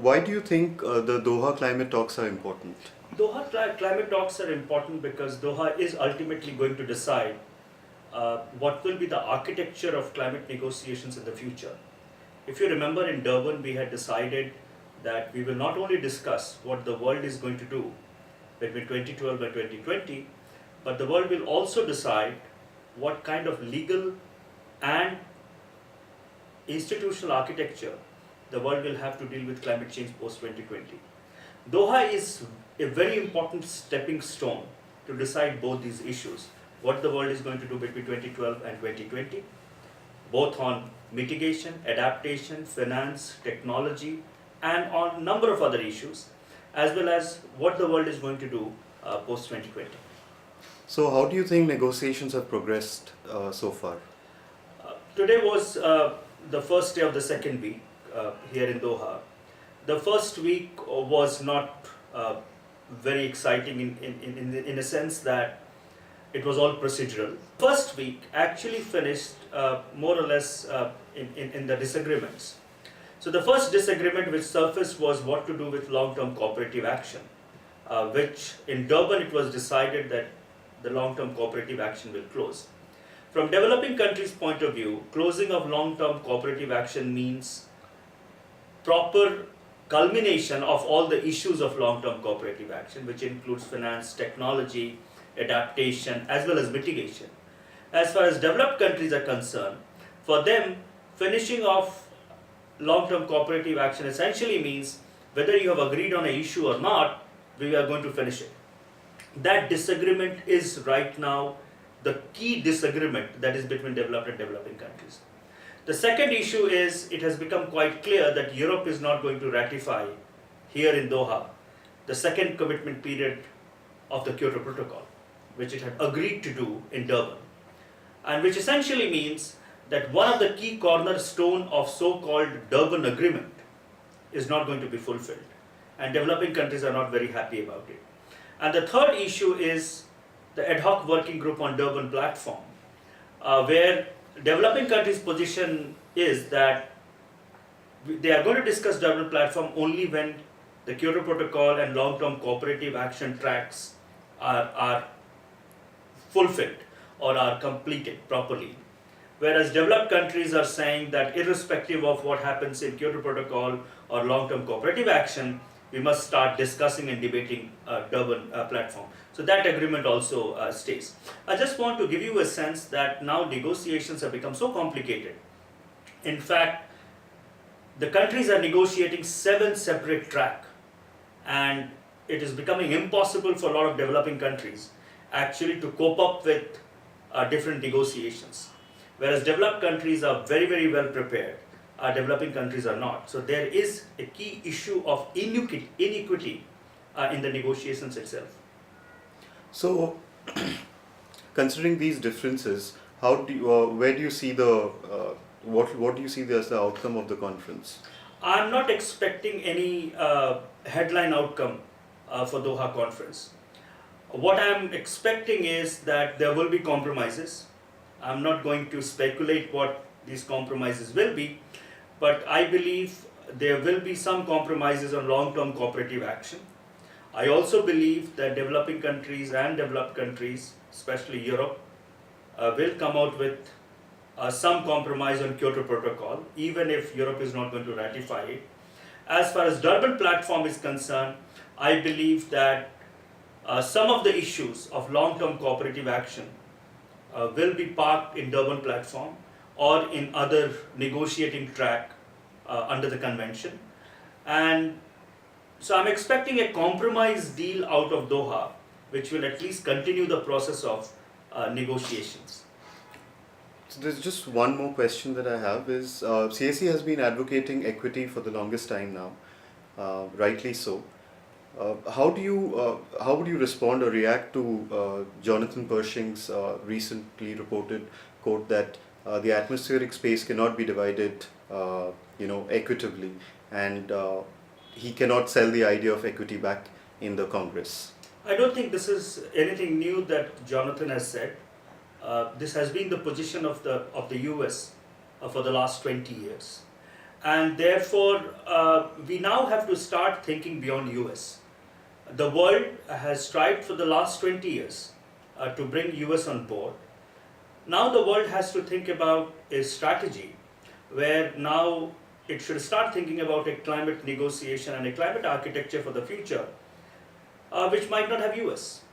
Why do you think the Doha climate talks are important? Climate talks are important because Doha is ultimately going to decide what will be the architecture of climate negotiations in the future. If you remember, in Durban, we had decided that we will not only discuss what the world is going to do between 2012 and 2020, but the world will also decide what kind of legal and institutional architecture the world will have to deal with climate change post 2020. Doha is a very important stepping stone to decide both these issues. What the world is going to do between 2012 and 2020, both on mitigation, adaptation, finance, technology, and on a number of other issues, as well as what the world is going to do post 2020. So, how do you think negotiations have progressed so far? Today was the first day of the second week here in Doha. The first week was not very exciting in a sense that it was all procedural. First week actually finished more or less in the disagreements. So the first disagreement which surfaced was what to do with long-term cooperative action, which in Durban it was decided that the long-term cooperative action will close. From developing countries' point of view, closing of long-term cooperative action means proper culmination of all the issues of long-term cooperative action, which includes finance, technology, adaptation, as well as mitigation. As far as developed countries are concerned, for them, finishing off long-term cooperative action essentially means whether you have agreed on an issue or not, we are going to finish it. That disagreement is right now the key disagreement that is between developed and developing countries. The second issue is it has become quite clear that Europe is not going to ratify here in Doha the second commitment period of the Kyoto Protocol, which it had agreed to do in Durban, and which essentially means that one of the key cornerstone of so-called Durban Agreement is not going to be fulfilled, and developing countries are not very happy about it. And the third issue is the ad hoc working group on Durban platform, where developing countries' position is that they are going to discuss Durban platform only when the Kyoto Protocol and long-term cooperative action tracks are fulfilled or are completed properly. Whereas developed countries are saying that irrespective of what happens in Kyoto Protocol or long-term cooperative action, we must start discussing and debating Durban platform. So that agreement also stays. I just want to give you a sense that now negotiations have become so complicated. In fact, the countries are negotiating 7 separate tracks, and it is becoming impossible for a lot of developing countries actually to cope up with different negotiations. Whereas developed countries are very, very well prepared, developing countries are not. So there is a key issue of inequity in the negotiations itself. So, considering these differences, where do you see what do you see as the outcome of the conference? I'm not expecting any headline outcome for Doha conference. What I'm expecting is that there will be compromises. I'm not going to speculate what these compromises will be, but I believe there will be some compromises on long-term cooperative action. I also believe that developing countries and developed countries, especially Europe, will come out with some compromise on Kyoto Protocol, even if Europe is not going to ratify it. As far as Durban platform is concerned, I believe that some of the issues of long-term cooperative action will be parked in Durban platform or in other negotiating track under the convention. And so I'm expecting a compromise deal out of Doha, which will at least continue the process of negotiations. So there's just one more question that I have is CAC has been advocating equity for the longest time now, rightly so. How would you respond or react to Jonathan Pershing's recently reported quote that the atmospheric space cannot be divided, equitably, and he cannot sell the idea of equity back in the Congress? I don't think this is anything new that Jonathan has said. This has been the position of the US for the last 20 years. and therefore we now have to start thinking beyond US. The world has tried for the last 20 years to bring US on board. Now the world has to think about a strategy where now it should start thinking about a climate negotiation and a climate architecture for the future, which might not have US.